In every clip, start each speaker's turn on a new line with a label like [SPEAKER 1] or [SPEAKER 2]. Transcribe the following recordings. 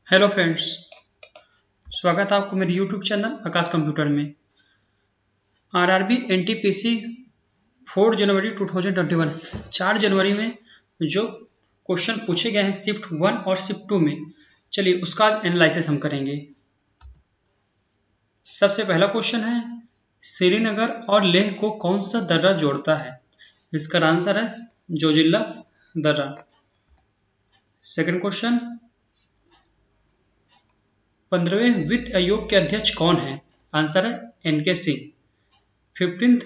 [SPEAKER 1] Hello friends, स्वागत है आपको मेरे यूट्यूब चैनल आकाश कंप्यूटर में। आरआरबी एनटीपीसी 4 जनवरी 2021 4 जनवरी में जो क्वेश्चन पूछे गए हैं शिफ्ट 1 और शिफ्ट 2 में, चलिए उसका एनालिसिस हम करेंगे। सबसे पहला क्वेश्चन है, श्रीनगर और लेह को कौन सा दर्रा जोड़ता है? इसका आंसर है जोजिला दर्रा। सेकंड क्वेश्चन, 15वें वित्त आयोग के अध्यक्ष कौन है? आंसर है एनके सिंह। 15th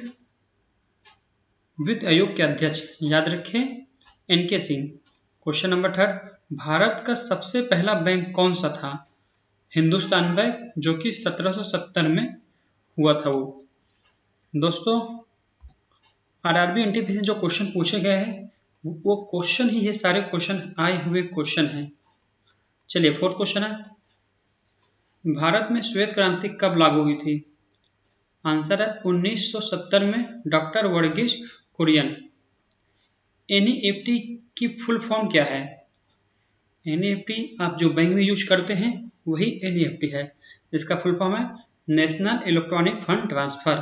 [SPEAKER 1] वित्त आयोग के अध्यक्ष याद रखें NK Singh. Question number 3, Bharat का सबसे पहला बैंक कौन सा था? हिंदुस्तान बैंक, जो कि 1770 में हुआ था वो। दोस्तों, आरआरबी एनटीपीसी जो क्वेश्चन पूछे गए हैं वो क्वेश्चन ही, ये सारे क्वेश्चन आए हुए क्वेश्चन हैं। चलिए, फोर्थ क्वेश्चन है, भारत में श्वेत क्रांति कब लागू हुई थी? आंसर है 1970 में, डॉक्टर वर्गीज कुरियन। एनईएफटी की फुल फॉर्म क्या है? एनईएफटी आप जो बैंक में यूज करते हैं वही एनईएफटी है। इसका फुल फॉर्म है नेशनल इलेक्ट्रॉनिक फंड ट्रांसफर।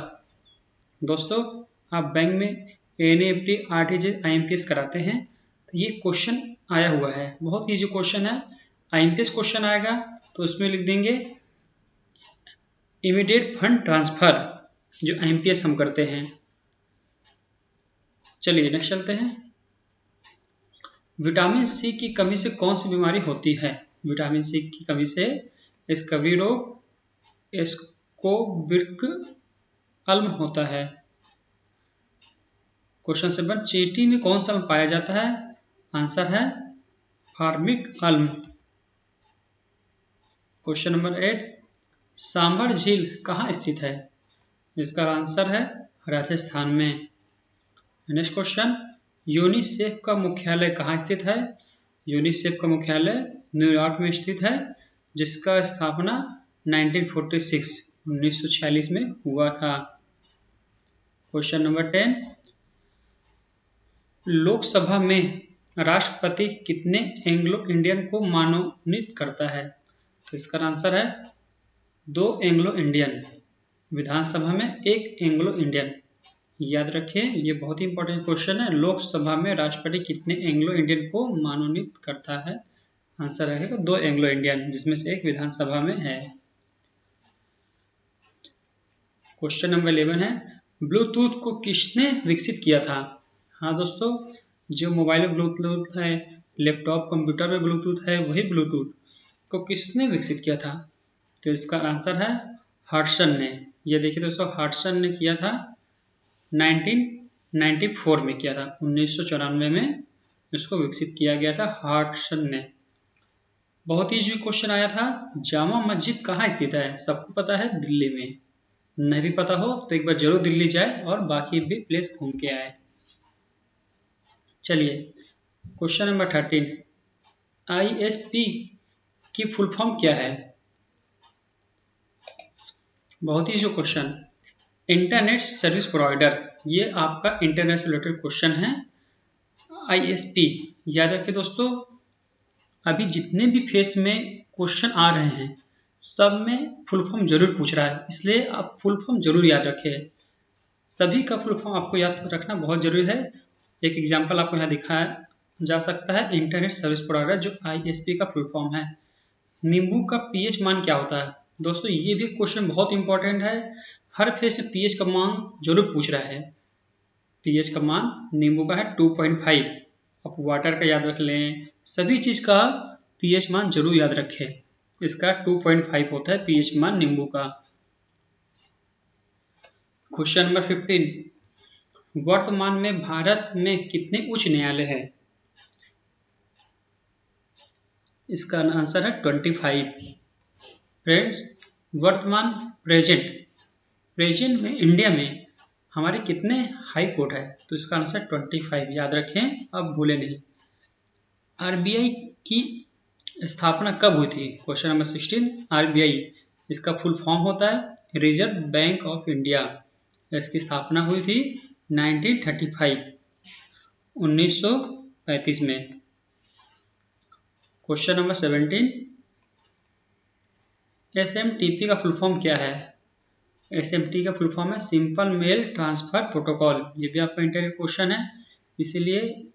[SPEAKER 1] दोस्तों, आप बैंक में एनईएफटी, आरटीजीएस, आईएमपीएस कराते हैं तो ये क्वेश्चन आया हुआ है। बहुत ईजी क्वेश्चन है। आईएमपीएस क्वेश्चन आएगा तो उसमें लिख देंगे इमीडिएट फंड ट्रांसफर, जो आईएमपीएस हम करते हैं। चलिए नेक्स्ट चलते हैं। विटामिन सी की कमी से कौन सी बीमारी होती है? विटामिन सी की कमी से स्कर्वी रोग, एस्कोबिर्क अल्म होता है। क्वेश्चन 7, चींटी में कौन सा अम्ल पाया जाता है? आंसर है फार्मिक अम्ल। क्वेश्चन नंबर 8, सांभर झील कहाँ स्थित है? इसका आंसर है राजस्थान में। नेक्स्ट क्वेश्चन, यूनिसेफ का मुख्यालय कहाँ स्थित है? यूनिसेफ का मुख्यालय न्यूयॉर्क में स्थित है, जिसका स्थापना 1946 में हुआ था। क्वेश्चन नंबर 10, लोकसभा में राष्ट्रपति कितने एंग्लो इंडियन को मनोनीत करता है? तो इसका आंसर है 2 एंग्लो इंडियन। विधानसभा में 1 एंग्लो इंडियन। याद रखें, ये बहुत ही इंपॉर्टेंट क्वेश्चन है। लोकसभा में राष्ट्रपति कितने एंग्लो इंडियन को मनोनीत करता है? आंसर रहेगा 2 एंग्लो इंडियन, जिसमें से 1 विधानसभा में है। क्वेश्चन नंबर 11 है, ब्लूटूथ को किसने विकसित किया था? हाँ दोस्तों, जो मोबाइल में ब्लूटूथ है, लैपटॉप कंप्यूटर में ब्लूटूथ है, वही ब्लूटूथ को किसने विकसित किया था? तो इसका आंसर है हडसन ने। ये देखिए दोस्तों, हडसन ने किया था 1994 में किया था। 1994 में इसको विकसित किया गया था हडसन ने। बहुत ही इजी क्वेश्चन आया था, जामा मस्जिद कहाँ स्थित है? सबको पता है दिल्ली में। नहीं भी पता हो तो एक बार जरूर दिल्ली जाए और बाकी भी प्लेस घूम के आए। चलिए, क्वेश्चन नंबर 13, आईएसपी की फुल फॉर्म क्या है? बहुत ही जो क्वेश्चन, इंटरनेट सर्विस प्रोवाइडर। ये आपका इंटरनेट से रिलेटेड क्वेश्चन है। आईएसपी याद रखिए दोस्तों, अभी जितने भी फेस में क्वेश्चन आ रहे हैं सब में फुल फॉर्म जरूर पूछ रहा है, इसलिए आप फुल फॉर्म जरूर याद रखें। सभी का फुल फॉर्म आपको याद रखना बहुत जरूरी है। एक एग्जांपल आपको यहाँ दिखाया जा सकता है, इंटरनेट सर्विस प्रोवाइडर, जो आईएसपी का फुल फॉर्म है। नींबू का पीएच मान क्या होता है? दोस्तों, ये भी क्वेश्चन बहुत इंपॉर्टेंट है। हर फेस में पीएच का मान जरूर पूछ रहा है। पीएच का मान नींबू का है 2.5। आप वाटर का याद रख लें, सभी चीज का पीएच मान जरूर याद रखें। इसका 2.5 होता है पीएच मान नींबू का। क्वेश्चन नंबर 15, वर्तमान में भारत में कितने उच्च न्यायालय है? इसका आंसर है 25। फ्रेंड्स, वर्तमान प्रेजेंट में इंडिया में हमारे कितने हाई कोर्ट है? तो इसका आंसर 25। याद रखें, अब भूले नहीं। आरबीआई की स्थापना कब हुई थी? क्वेश्चन नंबर 16, आरबीआई इसका फुल फॉर्म होता है रिजर्व बैंक ऑफ इंडिया। इसकी स्थापना हुई थी 1935 में। क्वेश्चन नंबर 17, SMTP का फुल फॉर्म क्या है? SMT का फुल फॉर्म है सिंपल मेल ट्रांसफर प्रोटोकॉल। ये भी आपका इंटरव्यू क्वेश्चन है, इसीलिए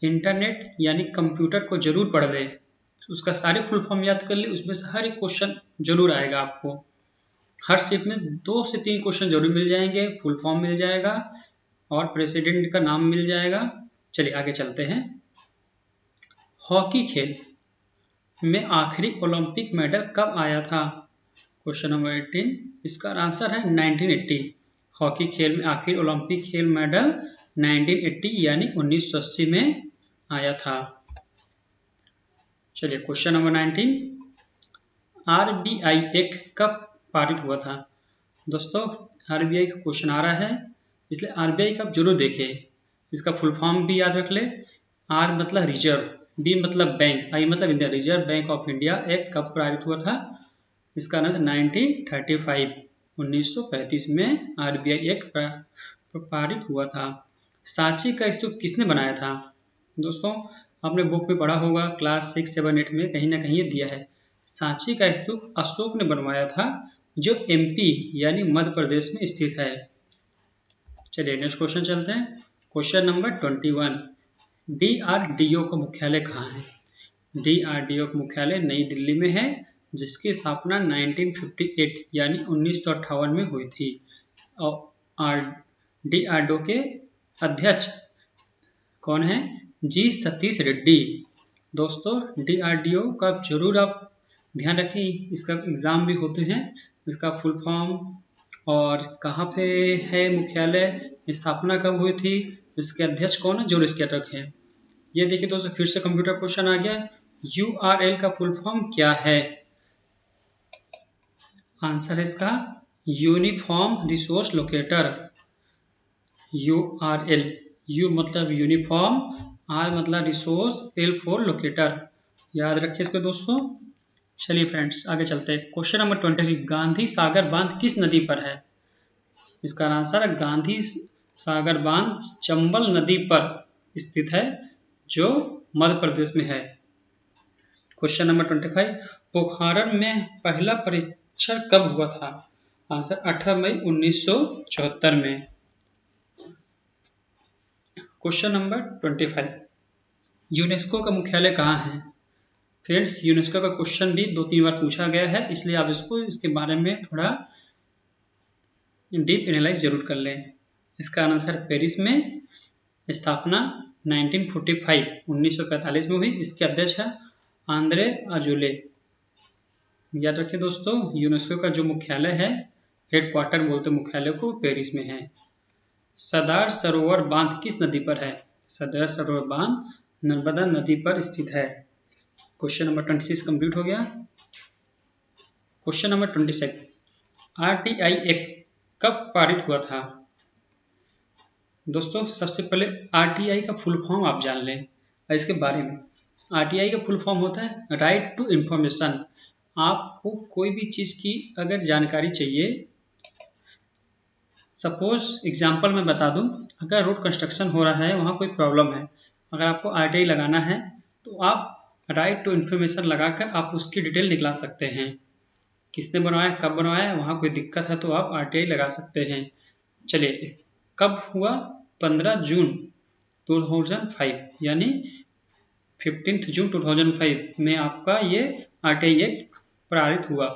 [SPEAKER 1] इंटरनेट यानी कंप्यूटर को जरूर पढ़ ले, उसका सारे फुल फॉर्म याद कर ले, उसमें से हर एक क्वेश्चन जरूर आएगा आपको। हर शिफ्ट में 2 से 3 क्वेश्चन जरूर मिल जाएंगे, फुल फॉर्म मिल जाएगा और प्रेसिडेंट का नाम मिल जाएगा। चलिए आगे चलते हैं। हॉकी खेल में आखिरी ओलंपिक मेडल कब आया था? क्वेश्चन नंबर 18, इसका आंसर है 1980। हॉकी खेल में आखिरी ओलंपिक खेल मेडल 1980 यानी 1980 में आया था। चलिए क्वेश्चन नंबर 19, RBI एक्ट कब पारित हुआ था? दोस्तों RBI का क्वेश्चन आ रहा है, इसलिए RBI का आप जरूर देखें, इसका फुल फॉर्म भी याद रख ले। R मतलब रिजर्व, B मतलब बैंक, I मतलब India. Reserve bank of India act कब पारित हुआ था? इसका आंसर 1935, 1935 में RBI एक्ट पारित हुआ था। सांची का स्तूप किसने बनाया था? दोस्तों आपने बुक में पढ़ा होगा, क्लास 6, 7, 8 में कहीं ना कहीं ये दिया है। सांची का स्तूप अशोक ने बनवाया था, जो MP यानी मध्य प्रदेश में स्थित है। चलिए नेक्स्ट क्वेश्चन चलते हैं। क्वेश्चन नंबर 21, DRDO का मुख्यालय कहाँ है? DRDO का मुख्यालय नई दिल्ली में है, जिसकी स्थापना 1958 यानी 1958 में हुई थी। और DRDO के अध्यक्ष कौन है? G सतीश रेड्डी। दोस्तों DRDO का जरूर आप ध्यान रखें, इसका एग्जाम भी होते हैं। इसका फुल फॉर्म और कहाँ पे है मुख्यालय, स्थापना कब हुई थी, इसके अध्यक्ष कौन है, जरूर इसके रखें। ये देखिए दोस्तों फिर से कंप्यूटर क्वेश्चन आ गया। URL का फुल फॉर्म क्या है? आंसर है इसका uniform resource locator. URL, U मतलब यूनिफॉर्म, R मतलब रिसोर्स, L फॉर लोकेटर। याद रखिए इसको दोस्तों। चलिए फ्रेंड्स आगे चलते हैं। क्वेश्चन नंबर 23, गांधी सागर बांध किस नदी पर है? इसका आंसर है गांधी सागर बांध चंबल नदी पर स्थित है, जो मध्य प्रदेश में है। क्वेश्चन नंबर 25, पोखरण में पहला परीक्षण कब हुआ था? आंसर 18 मई 1974 में। क्वेश्चन नंबर 25, यूनेस्को का मुख्यालय कहाँ है? फ्रेंड्स यूनेस्को का क्वेश्चन भी 2-3 बार पूछा गया है, इसलिए आप इसके बारे में थोड़ा डीप एनालाइज जरूर कर लें। इसका आंसर पेरिस में, स्थापना 1945 1945 में हुई। इसके अध्यक्ष है आंद्रे अजोले। याद रखिए दोस्तों, यूनेस्को का जो मुख्यालय है, हेडक्वार्टर बोलते मुख्यालय को, पेरिस में है। सरदार सरोवर बांध किस नदी पर है? सरदार सरोवर बांध नर्मदा नदी पर स्थित है। क्वेश्चन नंबर 26 कंप्लीट हो गया। क्वेश्चन नंबर 27, RTI एक्ट कब पारित हुआ था? दोस्तों सबसे पहले RTI का फुल फॉर्म आप जान लें इसके बारे में। RTI का फुल फॉर्म होता है राइट टू इंफॉर्मेशन। आपको कोई भी चीज़ की अगर जानकारी चाहिए, सपोज एग्जांपल मैं बता दूं, अगर रोड कंस्ट्रक्शन हो रहा है, वहाँ कोई प्रॉब्लम है, अगर आपको RTI लगाना है तो आप राइट टू इंफॉर्मेशन लगाकर आप उसकी डिटेल निकला सकते हैं। किसने बनवाया, कब बनवाया, वहाँ कोई दिक्कत है तो आप RTI लगा सकते हैं। चलिए कब हुआ? 15 जून 2005 यानी 15 जून 2005 में आपका ये RTI एक्ट पारित हुआ।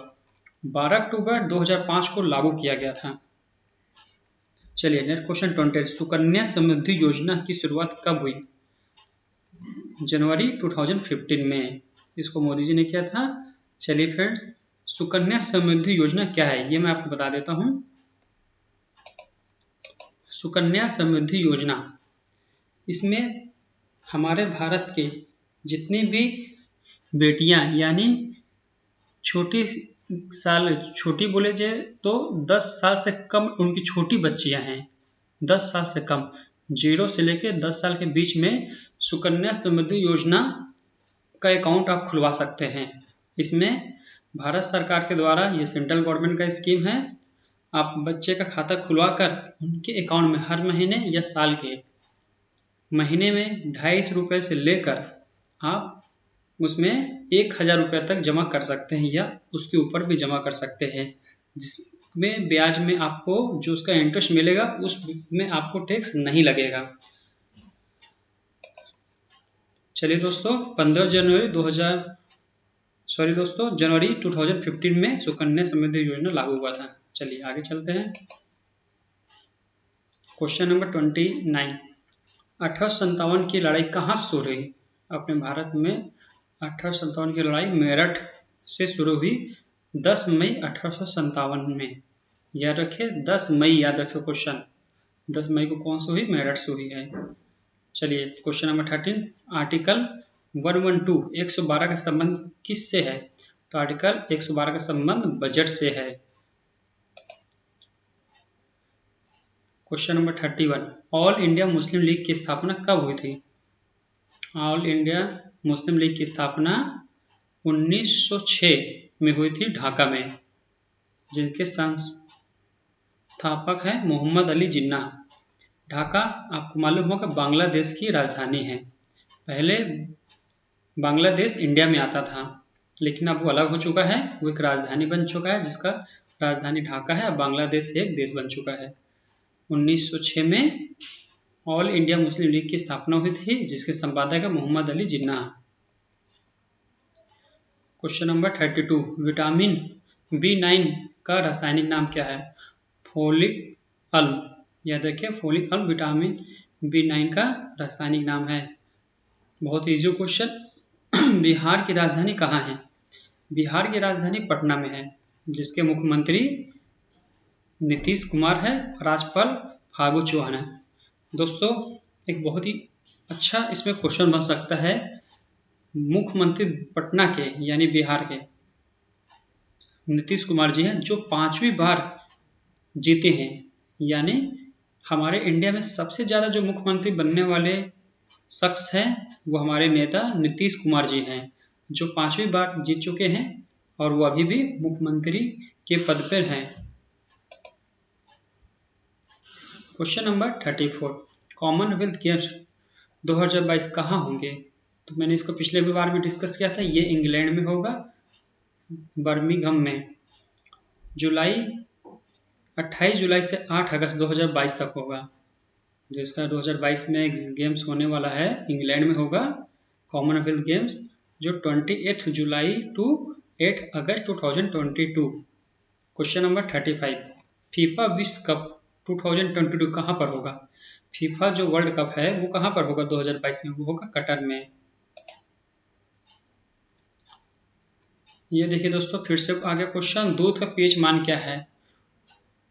[SPEAKER 1] 12 अक्टूबर 2005 को लागू किया गया था। चलिए नेक्स्ट क्वेश्चन 20, सुकन्या समृद्धि योजना की शुरुआत कब हुई? जनवरी 2015 में इसको मोदी जी ने किया था। चलिए फ्रेंड्स, सुकन्या समृद्धि योजना क्या है ये मैं आपको बता देता हूँ। सुकन्या समृद्धि योजना, इसमें हमारे भारत के जितनी भी बेटियां यानी छोटी बोले जाए तो 10 साल से कम उनकी छोटी बच्चियां हैं, 10 साल से कम, 0 से लेकर 10 साल के बीच में सुकन्या समृद्धि योजना का अकाउंट आप खुलवा सकते हैं। इसमें भारत सरकार के द्वारा, ये सेंट्रल गवर्नमेंट का स्कीम है, आप बच्चे का खाता खुलवाकर उनके अकाउंट में हर महीने या साल के महीने में 250 रुपये से लेकर आप उसमें 1000 रुपये तक जमा कर सकते हैं या उसके ऊपर भी जमा कर सकते हैं, जिसमें ब्याज में आपको जो उसका इंटरेस्ट मिलेगा उसमें आपको टैक्स नहीं लगेगा। चलिए दोस्तों, जनवरी 2015 में सुकन्या समृद्धि योजना लागू हुआ था। चलिए आगे चलते हैं। क्वेश्चन नंबर 29, 1857 की लड़ाई कहाँ से शुरू हुई? अपने भारत में 1857 की लड़ाई मेरठ से शुरू हुई 10 मई 1857 में। याद रखिए 10 मई, याद रखिए क्वेश्चन 10 मई को कौन सी हुई? मेरठ से हुई है। चलिए क्वेश्चन नंबर 13, आर्टिकल 112 112 का संबंध किससे है? तो आर्टिकल 112 का संबंध बजट से है। Question number 31, all India Muslim league की स्थापना कब हुई थी? ऑल इंडिया मुस्लिम लीग की स्थापना 1906 में हुई थी ढाका में, जिनके संस्थापक हैं मोहम्मद अली जिन्ना। ढाका आपको मालूम होगा बांग्लादेश की राजधानी है। पहले बांग्लादेश इंडिया में आता था, लेकिन अब वो अलग हो चुका है, वो एक राजधानी बन चुका है जिसका राजधानी ढाका है। अब बांग्लादेश एक देश बन चुका है। 1906 में ऑल इंडिया मुस्लिम लीग की स्थापना हुई थी, जिसके संपादक है Mohammad Ali Jinnah. Question number 32, vitamin B9 का रासायनिक नाम क्या है? फोलिक अम्ल। याद रखिए फोलिक अम्ल विटामिन B9 का रासायनिक नाम है। बहुत इजी क्वेश्चन। बिहार की राजधानी कहाँ है? बिहार की राजधानी पटना में है, जिसके मुख्यमंत्री नीतीश कुमार है, राज्यपाल फागू चौहान है। दोस्तों एक बहुत ही अच्छा इसमें क्वेश्चन बन सकता है, मुख्यमंत्री पटना के यानी बिहार के नीतीश कुमार जी हैं, जो 5वीं बार जीते हैं। यानी हमारे इंडिया में सबसे ज़्यादा जो मुख्यमंत्री बनने वाले शख्स हैं वो हमारे नेता नीतीश कुमार जी हैं, जो 5वीं बार जीत चुके हैं और वो अभी भी मुख्यमंत्री के पद पर हैं। क्वेश्चन नंबर 34, कॉमनवेल्थ गेम्स 2022 कहाँ होंगे? तो मैंने इसको पिछले बार भी डिस्कस किया था। ये इंग्लैंड में होगा, बर्मिंघम में। 28 जुलाई से 8 अगस्त 2022 तक होगा। जिसका 2022 में गेम्स होने वाला है, इंग्लैंड में होगा कॉमनवेल्थ गेम्स, जो 28 जुलाई टू 8 अगस्त 2022। क्वेश्चन नंबर 35, फीफा विश्व कप 2022 कहाँ पर होगा? फीफा जो वर्ल्ड कप है वो कहाँ पर होगा 2022 में? वो होगा कतर में। ये देखिए दोस्तों, फिर से आगे क्वेश्चन, दूध का पीएच मान क्या है?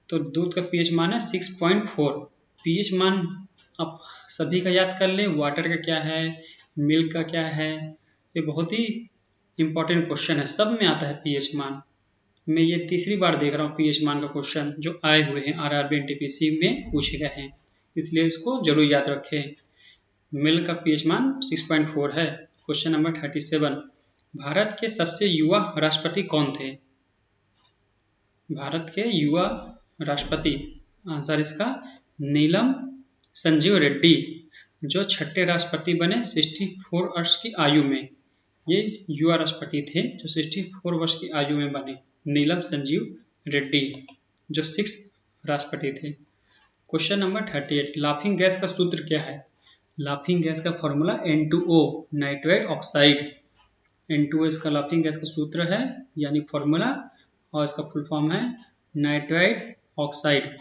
[SPEAKER 1] तो दूध का पीएच मान है 6.4। पीएच मान आप सभी का याद कर लें। वाटर का क्या है, मिल्क का क्या है, ये बहुत ही इंपॉर्टेंट क्वेश्चन है, सब में आता है पीएच मान। मैं ये तीसरी बार देख रहा हूँ पीएच मान का क्वेश्चन जो आए हुए हैं आरआरबी एनटीपीसी में पूछे गए हैं, इसलिए इसको जरूर याद रखें। मिल्क का पीएच मान 6.4 है। क्वेश्चन नंबर 37, भारत के सबसे युवा राष्ट्रपति कौन थे? भारत के युवा राष्ट्रपति, आंसर इसका नीलम संजीव रेड्डी, जो 6ठे राष्ट्रपति बने 64 वर्ष की आयु में। ये युवा राष्ट्रपति थे जो 64 वर्ष की आयु में बने, नीलम संजीव रेड्डी, जो 6 राष्ट्रपति थे। क्वेश्चन नंबर 38, लाफिंग गैस का सूत्र क्या है? लाफिंग गैस का formula N2O, nitride oxide. N2O इसका लाफिंग गैस का सूत्र है यानी फॉर्मूला, और इसका फुल फॉर्म है nitride oxide.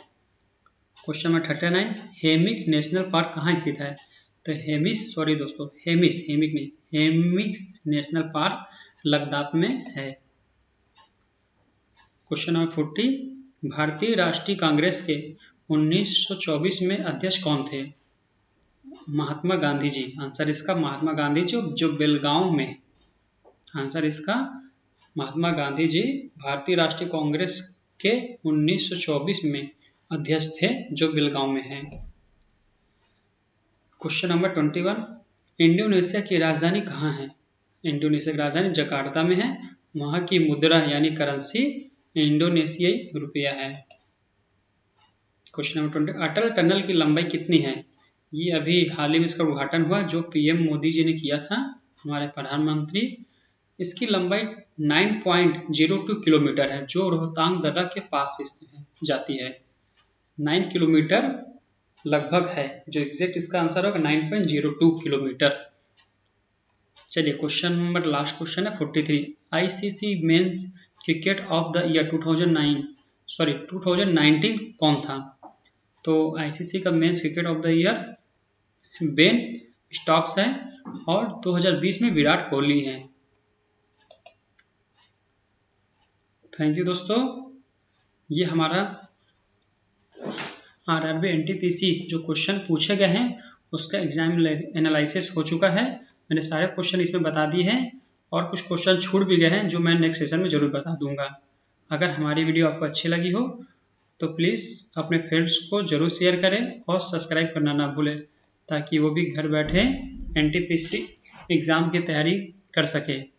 [SPEAKER 1] Question number 39, Hemis national park कहाँ स्थित है? तो हेमिस नेशनल पार्क लद्दाख में है। क्वेश्चन नंबर 40, भारतीय राष्ट्रीय कांग्रेस के 1924 में अध्यक्ष कौन थे? महात्मा गांधी जी, आंसर इसका महात्मा गांधी जी, जो बेलगांव में। आंसर इसका महात्मा गांधी जी भारतीय राष्ट्रीय कांग्रेस के 1924 में अध्यक्ष थे, जो बेलगांव में है। क्वेश्चन नंबर 21, इंडोनेशिया की राजधानी कहाँ है? इंडोनेशिया की राजधानी जकार्ता में है। वहाँ की मुद्रा यानी करेंसी इंडोनेशियाई रुपया है। क्वेश्चन नंबर 20, अटल टनल की लंबाई कितनी है? ये अभी हाल ही में इसका उद्घाटन हुआ, जो पीएम मोदी जी ने किया था। हमारे प्रधानमंत्री। इसकी लंबाई 9.02 किलोमीटर है, जो रोहतांग दर्रा के पास से जाती है। 9 किलोमीटर लगभग है, जो एग्जैक्ट इसका आंसर होगा 9.02 किलोमीटर। चलिए क्वेश्चन नंबर, लास्ट क्वेश्चन है 43। ICC men's cricket of the year 2019 कौन था? तो आईसीसी का men's cricket of the year Ben Stokes है और 2020 में विराट कोहली है। थैंक यू दोस्तों, ये हमारा आरआरबी एनटीपीसी जो क्वेश्चन पूछे गए हैं उसका एग्जाम एनालिसिस हो चुका है। मैंने सारे क्वेश्चन इसमें बता दिए हैं और कुछ क्वेश्चन छूट भी गए हैं जो मैं नेक्स्ट सेशन में जरूर बता दूंगा। अगर हमारी वीडियो आपको अच्छी लगी हो तो प्लीज़ अपने फ्रेंड्स को जरूर शेयर करें और सब्सक्राइब करना ना भूलें, ताकि वो भी घर बैठे एनटीपीसी एग्ज़ाम की तैयारी कर सके।